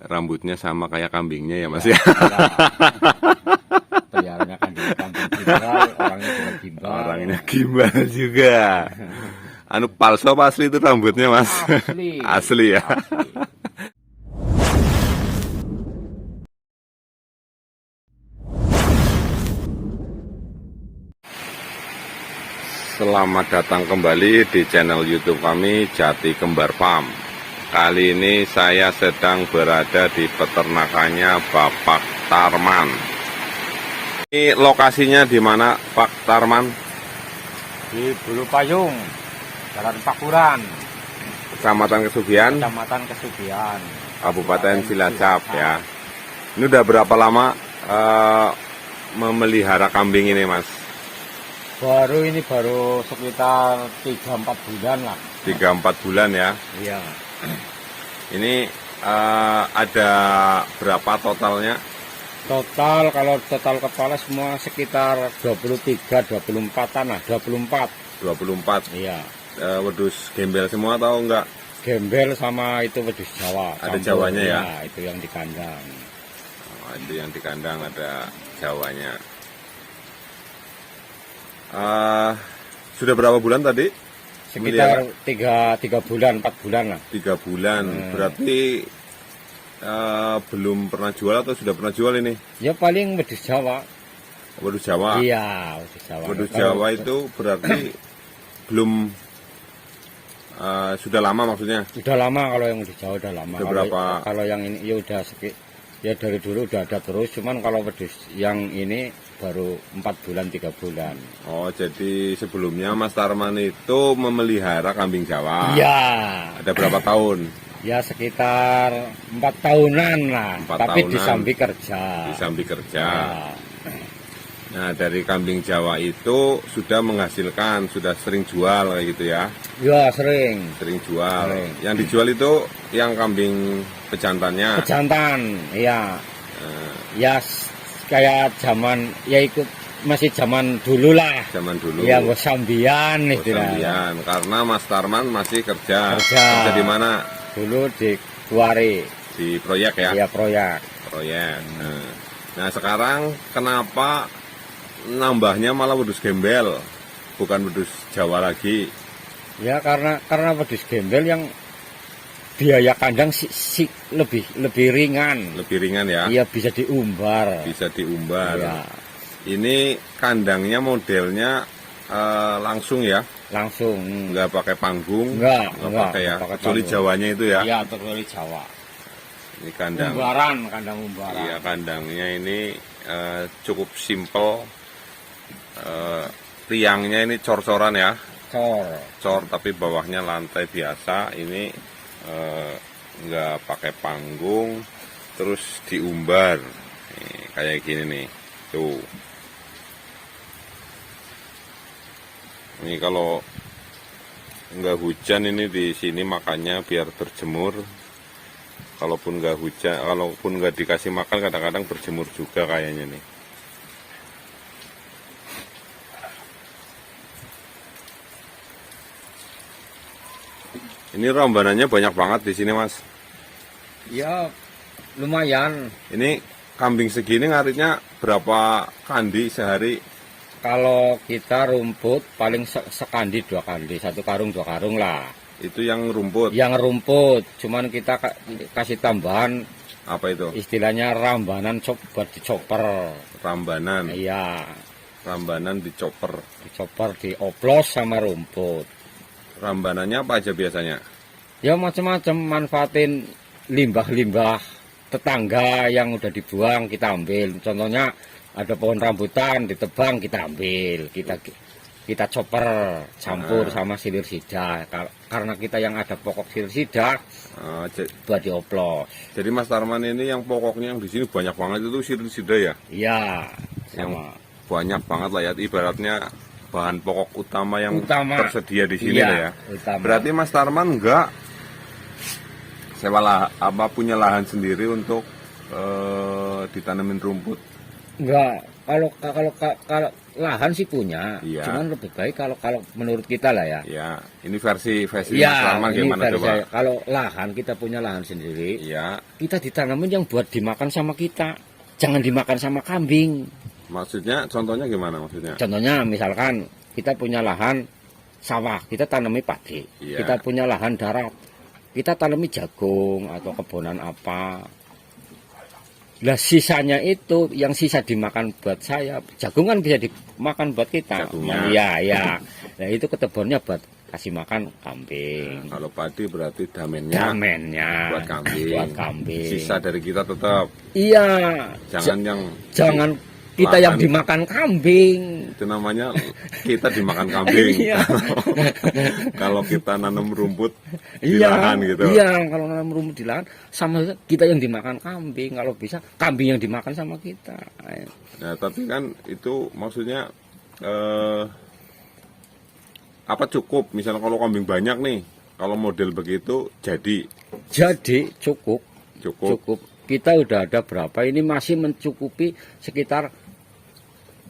rambutnya sama kayak kambingnya ya Mas ya. Peliharanya kambing gimbal, orangnya juga gimbal. Orangnya gimbal juga. Anu palsu apa asli itu rambutnya Mas? Asli. Asli ya. Asli. Selamat datang kembali di channel YouTube kami Jati Kembar Farm. Kali ini saya sedang berada di peternakannya Bapak Tarman. Ini lokasinya di mana Pak Tarman? Di Bulu Payung, Jalan Pakuran, Kecamatan Kesugian, Kecamatan Kesugian, Kabupaten Cilacap ya. Ini udah berapa lama memelihara kambing ini Mas? Baru sekitar 3-4 bulan lah. 3-4 bulan ya. Iya. Ini ada berapa totalnya? Total kalau total kepala semua sekitar 23-24an lah, 24. 24. Iya. Wedus gembel semua atau enggak? Gembel sama itu wedus Jawa. Ada campur. Jawanya ya? Iya, itu yang di kandang. Oh, itu yang di kandang ada Jawanya. Sudah berapa bulan tadi? Sekitar 3 bulan, 4 bulan lah. 3 bulan. Berarti belum pernah jual atau sudah pernah jual ini? Ya paling wedus Jawa. Wedus Jawa. Iya, wedus Jawa. Wedus Jawa itu berarti belum sudah lama maksudnya? Udah lama kalau yang wedus Jawa udah lama. Udah berapa? Kalau yang ini ya udah ya dari dulu udah ada terus, cuman kalau wedus yang ini baru 4 bulan 3 bulan. Oh, jadi sebelumnya Mas Tarman itu memelihara kambing Jawa. Iya. Ada berapa tahun? Ya sekitar 4 tahunan lah. 4 tapi tahunan. disambi kerja. Disambi kerja. Ya. Nah, dari kambing Jawa itu sudah menghasilkan, sudah sering jual kayak gitu ya? Ya sering. Sering jual. Sering. Yang dijual itu yang kambing pejantannya. Pejantan, iya. Ya kayak zaman ya ikut masih zaman dulu lah. Zaman dulu. Ya gue sambian Oh, itu lah. sambian. Karena Mas Tarman masih kerja. Kerja. di mana? Dulu di Kuari, Di proyek ya? ya proyek. Proyek. Nah, sekarang kenapa nambahnya malah wedus gembel, bukan wedus Jawa lagi? Ya karena wedus gembel yang biaya kandang lebih ringan. Lebih ringan ya? Iya bisa diumbar. Bisa diumbar. Ya, Ini kandangnya modelnya langsung ya? langsung. Nggak pakai panggung? Enggak pakai ya? pakai Kecuali panggung. Jawanya itu ya? Iya, kecuali Jawa. Ini kandang. Kandang umbaran. Iya, kandangnya ini cukup simple. Tiangnya ini cor-coran ya? Cor, tapi bawahnya lantai biasa. Ini nggak pakai panggung, terus diumbar. Nih, kayak gini nih. Tuh. Ini kalau nggak hujan ini di sini makannya biar berjemur. Kalaupun nggak hujan, kalaupun nggak dikasih makan kadang-kadang berjemur juga kayaknya nih. Ini rambanannya banyak banget di sini Mas. Ya lumayan. Ini kambing segini ngaritnya berapa kandi sehari? Kalau kita rumput paling sekandi 2 kandi, 1 karung 2 karung lah. Itu yang rumput. Yang rumput, cuman kita kasih tambahan Apa itu? istilahnya rambanan buat dicoper. Rambanan. Iya, Rambanan dicoper. dicoper, dioplos sama rumput. Rambanannya apa aja biasanya? Ya macam-macam, manfaatin limbah-limbah tetangga yang udah dibuang kita ambil. Contohnya ada pohon rambutan ditebang kita ambil, kita chopper campur sama silir sida. Karena kita yang ada pokok silir sida buat dioplos. Jadi Mas Tarman ini yang pokoknya yang di sini banyak banget itu silir sida ya? Iya, Yang sama. banyak banget lah ya, ibaratnya bahan pokok utama yang Utama. tersedia di sini Iya, lah ya. utama. Berarti Mas Tarman enggak sewa punya lahan sendiri untuk ditanamin rumput? Enggak, kalau lahan sih punya, Iya. cuman lebih baik kalau kalau menurut kita lah ya. Ya, ini versi Mas Ya, Tarman ini gimana dari coba? saya. Kalau lahan kita punya lahan sendiri, Iya, kita ditanamin yang buat dimakan sama kita, jangan dimakan sama kambing. maksudnya contohnya gimana maksudnya? Contohnya misalkan kita punya lahan sawah, kita tanami padi. Iya. Kita punya lahan darat, kita tanami jagung atau kebonan apa. Lah sisanya itu yang sisa dimakan buat saya, jagung kan bisa dimakan buat kita. Jagungnya. Iya, ya. Nah itu ketebonnya buat kasih makan kambing. Kalau padi berarti damennya Damennya buat kambing. buat kambing. Sisa dari kita tetap. Iya. Jangan yang Jangan kita yang lahan. dimakan kambing. Itu namanya kita dimakan kambing. Iya. Kalau kita nanam rumput di Iya, lahan gitu. iya, kalau nanam rumput di lahan sama kita yang dimakan kambing, kalau bisa kambing yang dimakan sama kita. Nah, tapi kan itu maksudnya apa cukup? Misalnya kalau kambing banyak nih, kalau model begitu jadi Jadi cukup, cukup. cukup. Kita udah ada berapa? Ini masih mencukupi sekitar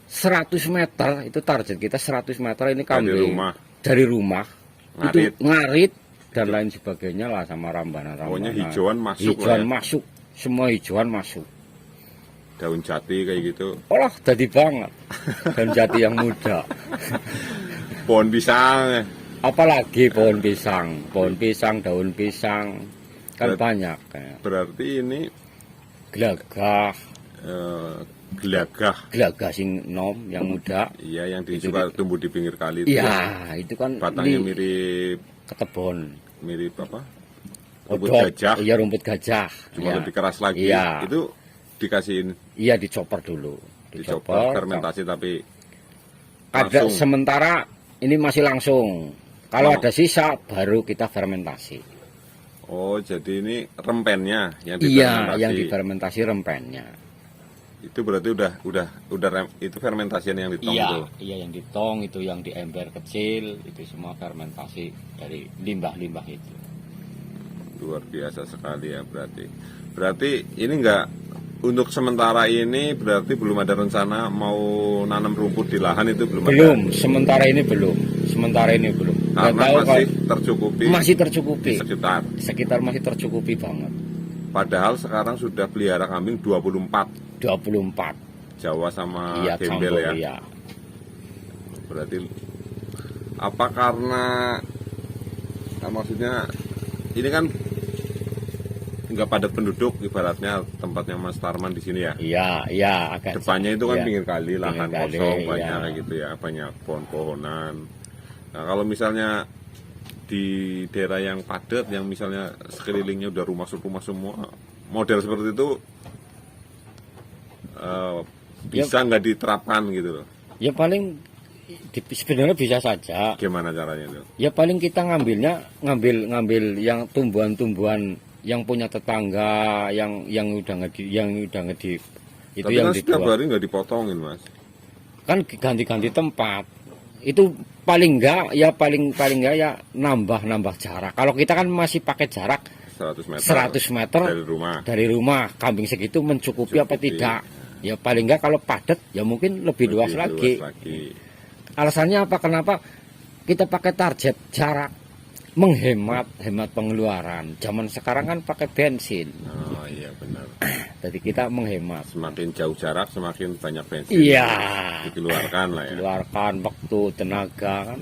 100 meter, itu target kita 100 meter ini kambing. rumah. Dari rumah. Ngarit. Itu ngarit dan lain sebagainya lah sama rambanan-rambanan. Pokoknya hijauan masuk Hijauan lah ya. masuk, semua hijauan masuk. Daun jati kayak gitu. Olah, jadi banget. Dan jati yang muda. Pohon pisang. Apalagi pohon pisang, daun pisang, kan banyak. Berarti ini Gelagah, gelagah. sing nom yang muda. Iya, yang Itu suka tumbuh di pinggir kali itu. Iya, itu kan Batangnya di mirip ketebon. apa? Rumput Odot. gajah. Iya, rumput gajah. Cuma Iya. lebih keras lagi. Iya. Itu dikasihin Iya, dicopor dulu. dicopot fermentasi tapi Ada langsung. sementara ini masih langsung. Kalau Oh. ada sisa baru kita fermentasi. Oh, jadi ini rempennya yang Iya, difermentasi. yang difermentasi rempennya. Itu berarti itu fermentasian yang ditong Iya, tuh. iya yang di tong itu, yang di ember kecil itu semua fermentasi dari limbah-limbah itu. Luar biasa sekali ya berarti. Berarti ini enggak untuk sementara ini berarti belum ada rencana mau nanam rumput di lahan itu belum Belum, ada. sementara ini belum. Sementara ini belum. Nggak Karena tahu masih kalau- tercukupi masih di tercukupi. sekitar. Sekitar masih tercukupi banget. Padahal sekarang sudah pelihara kambing 24. 24. Jawa sama Iya, Gembel campur ya. iya. Berarti apa karena maksudnya ini kan nggak padat penduduk ibaratnya tempatnya Mas Tarman di sini ya. Iya, iya agak Depannya itu kan iya. pinggir kali, lahan Pinggir kali, kosong banyak iya. kayak gitu ya, banyak pohon-pohonan. Nah, kalau misalnya di daerah yang padat, yang misalnya sekelilingnya udah rumah semua, model seperti itu bisa nggak diterapkan gitu loh? Ya paling sebenarnya bisa saja. Gimana caranya itu? Ya paling kita ngambil yang tumbuhan-tumbuhan yang punya tetangga yang udah ngedip itu Tapi yang kan setiap dibuat. hari nggak dipotongin mas. Kan ganti-ganti tempat. Itu paling enggak ya nambah jarak. Kalau kita kan masih pakai jarak 100 meter, 100 meter dari rumah. kambing segitu mencukupi apa Cukupi. tidak? Ya paling enggak kalau padat ya mungkin lebih luas lagi. lagi. Alasannya apa? Kenapa kita pakai target jarak? Hemat pengeluaran. Zaman sekarang kan pakai bensin. Oh iya benar. Jadi kita menghemat. Semakin jauh jarak semakin banyak bensin. Iya. Dikeluarkan lah ya. Keluarkan waktu, tenaga kan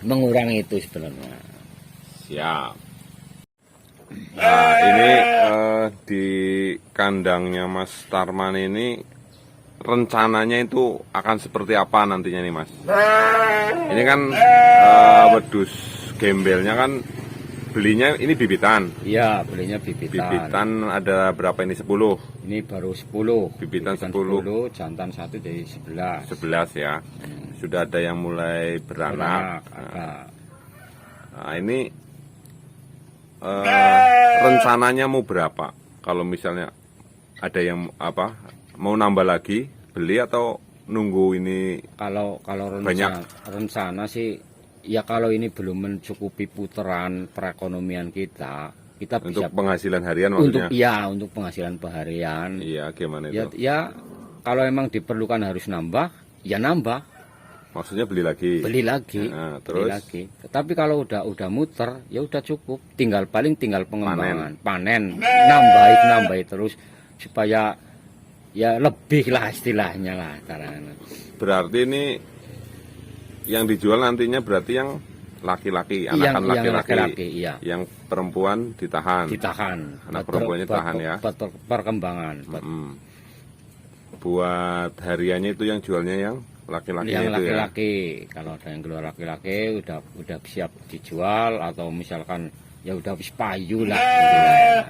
mengurangi itu sebenarnya. Siap. Nah ini di kandangnya Mas Tarman ini rencananya itu akan seperti apa nantinya nih Mas? Ini kan wedus gembelnya kan belinya ini bibitan. Iya, belinya bibitan. Bibitan ada berapa ini? 10? Ini baru 10. Bibitan 10. 10, jantan 1 dari 11. 11 ya. Sudah ada yang mulai beranak. Ada. Nah, ini rencananya mau berapa? Kalau misalnya ada yang mau nambah lagi beli atau nunggu ini? Kalau Banyak. rencana sih ya kalau ini belum mencukupi putaran perekonomian kita Untuk bisa penghasilan harian maksudnya? untuk penghasilan harian. Iya, gimana Ya, itu? ya kalau emang diperlukan harus nambah, ya nambah, Maksudnya beli lagi. beli lagi, Nah, beli terus lagi. Tapi kalau udah muter, ya udah cukup. Tinggal pengembangan, panen, nambahin terus supaya ya lebih lah istilahnya lah. berarti ini yang dijual nantinya berarti yang laki-laki, anakan Yang laki-laki. laki-laki, iya. Yang perempuan ditahan. Ditahan. Anak perempuannya tahan ya. Perkembangan. Mm. Buat hariannya itu yang jualnya yang laki-laki Yang itu ya. laki-laki, kalau ada yang keluar laki-laki udah siap dijual atau misalkan ya udah habis payu lah, istilahnya.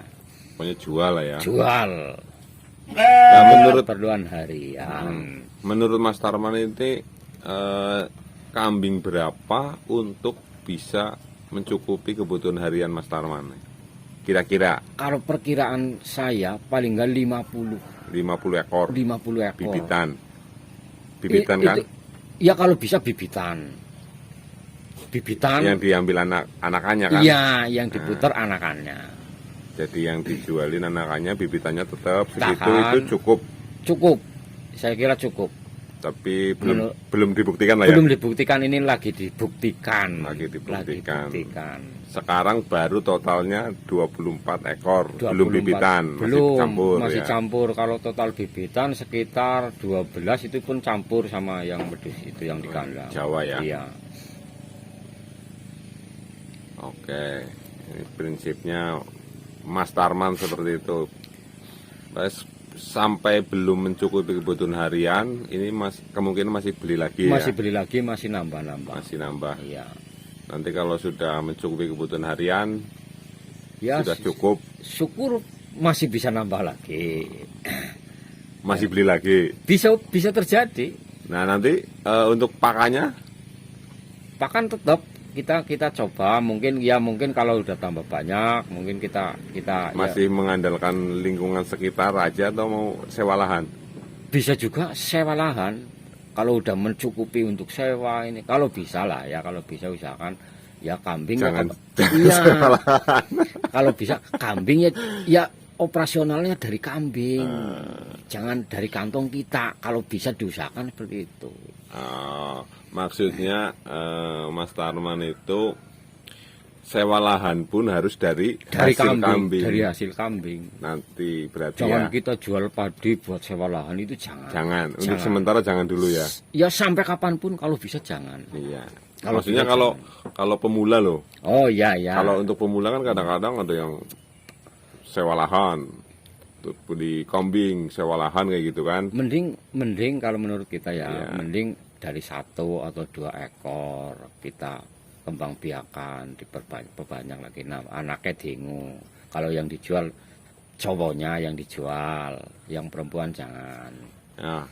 Pokoknya jual lah ya. Jual. Nah, menurut Keperluan harian. menurut Mas Tarman ini kambing berapa untuk bisa mencukupi kebutuhan harian Mas Tarman? Kira-kira Kalau perkiraan saya paling nggak 50 ekor 50 ekor. bibitan. Bibitan kan? Ya kalau bisa bibitan. Bibitan. Yang diambil anakannya kan? Iya, yang diputar anakannya. Jadi yang dijualin anakannya, bibitannya tetap segitu, Tahan. itu cukup. Cukup. Saya kira cukup. Tapi belum dibuktikan lah ya. Belum dibuktikan, ini lagi dibuktikan. Lagi dibuktikan. dibuktikan. Sekarang baru totalnya 24 ekor, 24. belum bibitan, Belum, masih campur masih ya. campur. Kalau total bibitan sekitar 12, itu pun campur sama yang medus itu yang di kandang. Jawa ya. Iya. Oke, ini prinsipnya Mas Tarman seperti itu. Terus sampai belum mencukupi kebutuhan harian, ini kemungkinan masih beli lagi Masih ya. beli lagi, masih nambah-nambah. Masih nambah. Iya. Nanti kalau sudah mencukupi kebutuhan harian, Ya, sudah cukup, syukur masih bisa nambah lagi. masih beli lagi. Bisa terjadi. Nah nanti untuk pakannya, Pakan tetap kita coba, mungkin kalau udah tambah banyak, mungkin kita masih mengandalkan lingkungan sekitar aja atau mau sewa lahan? bisa juga sewa lahan. Kalau udah mencukupi untuk sewa ini, kalau bisa lah ya, kalau bisa usahakan ya kambing. Jangan iya. sewa lahan. Kalau bisa kambing ya operasionalnya dari kambing. Jangan dari kantong kita. Kalau bisa diusahakan seperti itu. Maksudnya Mas Tarman itu sewa lahan pun harus dari hasil kambing. Dari hasil kambing. Nanti berarti Jangan ya. kita jual padi buat sewa lahan, itu jangan. Jangan. Untuk Jangan. sementara jangan dulu ya. Ya sampai kapanpun kalau bisa jangan. Iya. Kalau Maksudnya bisa kalau pemula loh. Oh ya. Kalau untuk pemula kan kadang-kadang ada yang sewa lahan, untuk beli kambing, sewa lahan kayak gitu kan. Mending kalau menurut kita ya, Iya. mending dari 1 atau 2 ekor kita kembang biakan, diperbanyak lagi. Nah, anaknya dingu. Kalau yang dijual cowoknya yang dijual, yang perempuan jangan. Nah,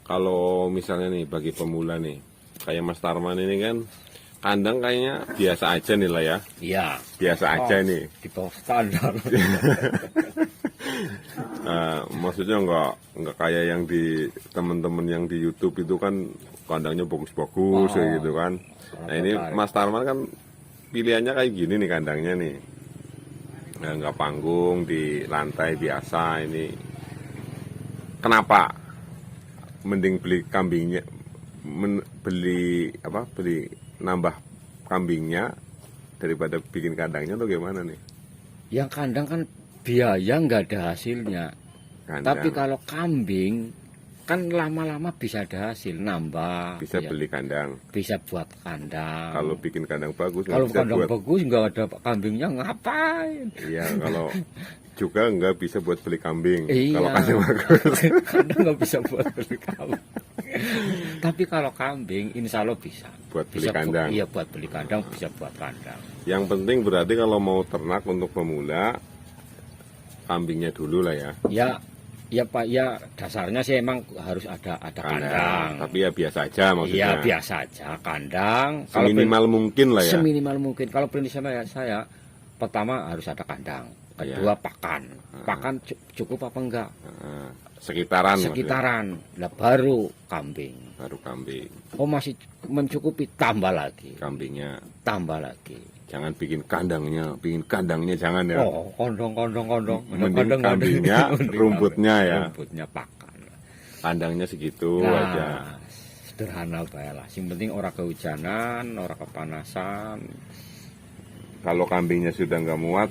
kalau misalnya nih bagi pemula nih, kayak Mas Tarman ini kan kandang kayaknya biasa aja nih lah ya. Iya. Biasa aja nih. Di bawah standar. Maksudnya nggak kayak yang di teman-teman yang di YouTube itu kan kandangnya bagus-bagus kayak gitu kan. Nah ini Mas Tarman kan pilihannya kayak gini nih kandangnya nih. Nah, nggak panggung di lantai biasa ini. Kenapa? Mending beli kambingnya, beli nambah kambingnya daripada bikin kandangnya atau gimana nih? Yang kandang kan biaya nggak ada hasilnya. Kandang. Tapi kalau kambing kan lama-lama bisa ada hasil, nambah. Bisa ya. beli kandang. Bisa buat kandang. Kalau bikin kandang bagus, Kalau bisa kandang buat. bagus nggak ada kambingnya, ngapain? Iya, kalau juga nggak bisa buat beli kambing. Iya. Kalau kandang bagus. Kandang nggak bisa buat beli kambing. Tapi kalau kambing, insya Allah bisa. Buat beli Bisa kandang. Iya, buat beli kandang, bisa buat kandang. Yang penting berarti kalau mau ternak untuk pemula, kambingnya dulu lah ya. Ya Pak, ya dasarnya sih emang harus ada kandang. Tapi ya biasa aja maksudnya. Iya, biasa aja kandang. Seminimal mungkin lah ya. Seminimal mungkin. Kalau prinsip saya pertama harus ada kandang. Kedua pakan. Pakan cukup apa enggak? Sekitaran. Sekitaran. Lah baru kambing. Baru kambing. Oh masih mencukupi, tambah lagi. Kambingnya. Tambah lagi. Jangan bikin kandangnya jangan ya. Oh, kondong. Mending kambingnya, rumputnya ya. Rumputnya pakan. Kandangnya segitu Nah, aja. sederhana bae lah. Sing penting ora kehujanan, ora kepanasan. Kalau kambingnya sudah nggak muat,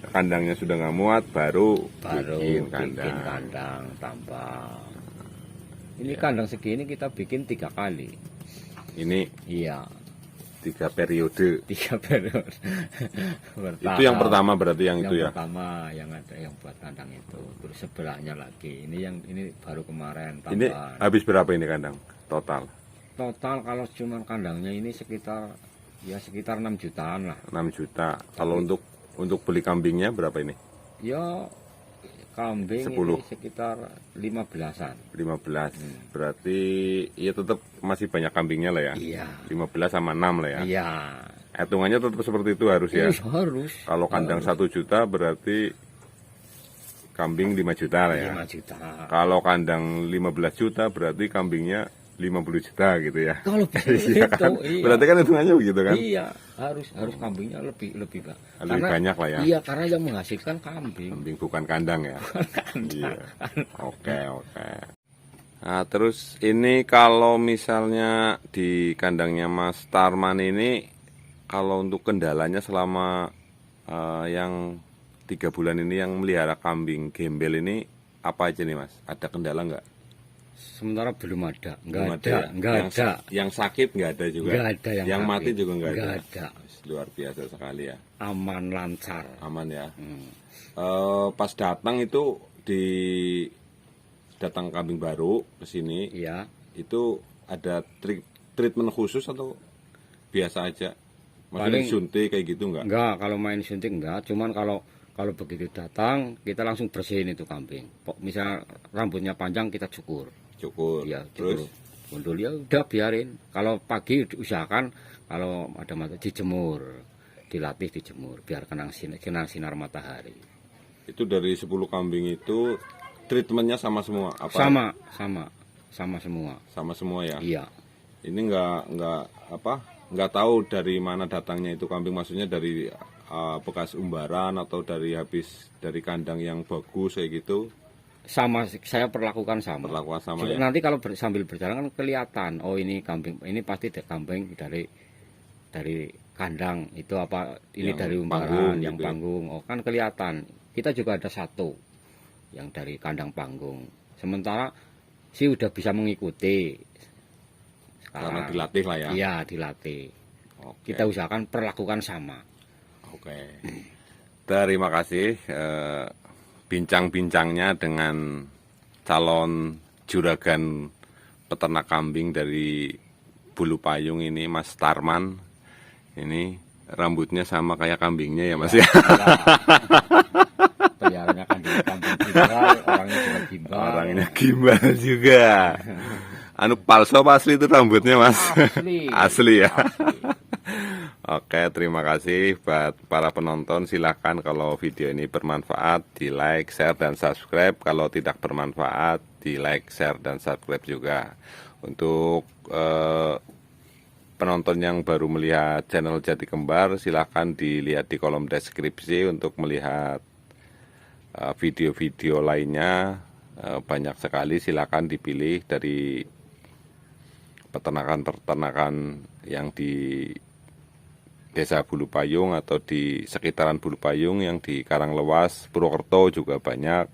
kandangnya sudah nggak muat, baru Bikin kandang. kandang tambah. Ini kandang segini kita bikin 3 kali. Ini Iya, 3 periode. 3 periode. Itu yang pertama berarti yang itu ya. Pertama yang ada yang buat kandang itu, terus sebelahnya lagi. Ini baru kemarin Ini tambahan. habis berapa ini kandang total? Total kalau cuma kandangnya ini sekitar 6 jutaan lah. 6 juta. Kalau untuk beli kambingnya berapa ini? Ya kambing 10. ini sekitar 15-an. 15. Berarti ya tetap masih banyak kambingnya lah ya. Iya. 15 sama 6 lah ya. Iya. Hitungannya tetap seperti itu harus ya. Harus. Kalau kandang 1 juta berarti kambing 5 juta lah ya. 5 juta. Kalau kandang 15 juta berarti kambingnya 50 juta gitu ya. Kalau Iya begitu, kan? iya. Berarti kan hitungannya begitu kan? Iya, harus kambingnya lebih Pak. Lebih banyak lah ya. Iya, karena yang menghasilkan kambing. Kambing bukan kandang ya. Iya. Oke. Nah, terus ini kalau misalnya di kandangnya Mas Tarman ini, kalau untuk kendalanya selama yang 3 bulan ini yang melihara kambing gembel ini apa aja nih Mas? Ada kendala nggak? Sementara belum ada, Belum nggak yang, ada. Yang sakit nggak ada juga. Nggak ada yang mati sakit. juga nggak ada. Nggak ada. Luar biasa sekali ya. Aman lancar. Aman ya. Hmm. Pas datang itu datang kambing baru ke sini, Iya. itu ada treatment khusus atau biasa aja? Maksudnya Paling- suntik kayak gitu nggak? Enggak, kalau main suntik enggak. Cuman kalau begitu datang kita langsung bersihin itu kambing. Misalnya rambutnya panjang kita cukur. Cukur. Ya, Terus cukur. Gundul ya udah biarin. Kalau pagi usahakan kalau ada mata dijemur, dilatih dijemur biar kena sinar matahari. itu dari 10 kambing itu treatmentnya sama semua? Apa? Sama semua. Sama semua ya? Iya. Ini nggak tahu dari mana datangnya itu kambing, maksudnya dari bekas umbaran atau dari kandang yang bagus kayak gitu. Sama, saya perlakukan sama. Perlakuan sama ya. Nanti kalau sambil berjalan kan kelihatan, oh ini kambing, ini pasti kambing dari kandang itu apa, ini Yang dari umbaran, panggung yang gitu ya. panggung. Oh kan kelihatan. Kita juga ada satu yang dari kandang panggung. Sementara sih udah bisa mengikuti. Karena dilatih lah ya. Iya, dilatih. Oke. Kita usahakan perlakukan sama. Oke. Terima kasih bincang-bincangnya dengan calon juragan peternak kambing dari Bulu Payung ini, Mas Tarman. Ini rambutnya sama kayak kambingnya ya Mas ya. Peliharanya kambing gimbal, orangnya juga gimbal. Orangnya gimbal juga. Anu palsu apa asli itu rambutnya Mas? Asli. Asli ya. Asli. Oke, terima kasih buat para penonton. Silahkan kalau video ini bermanfaat, di like, share, dan subscribe. Kalau tidak bermanfaat, di like, share, dan subscribe juga. Untuk penonton yang baru melihat channel Jati Kembar, silahkan dilihat di kolom deskripsi untuk melihat video-video lainnya. Banyak sekali, silahkan dipilih dari peternakan-peternakan yang di Desa Bulu Payung atau di sekitaran Bulu Payung, yang di Karanglewas, Purwokerto juga banyak.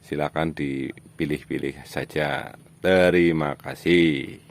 Silakan dipilih-pilih saja. Terima kasih.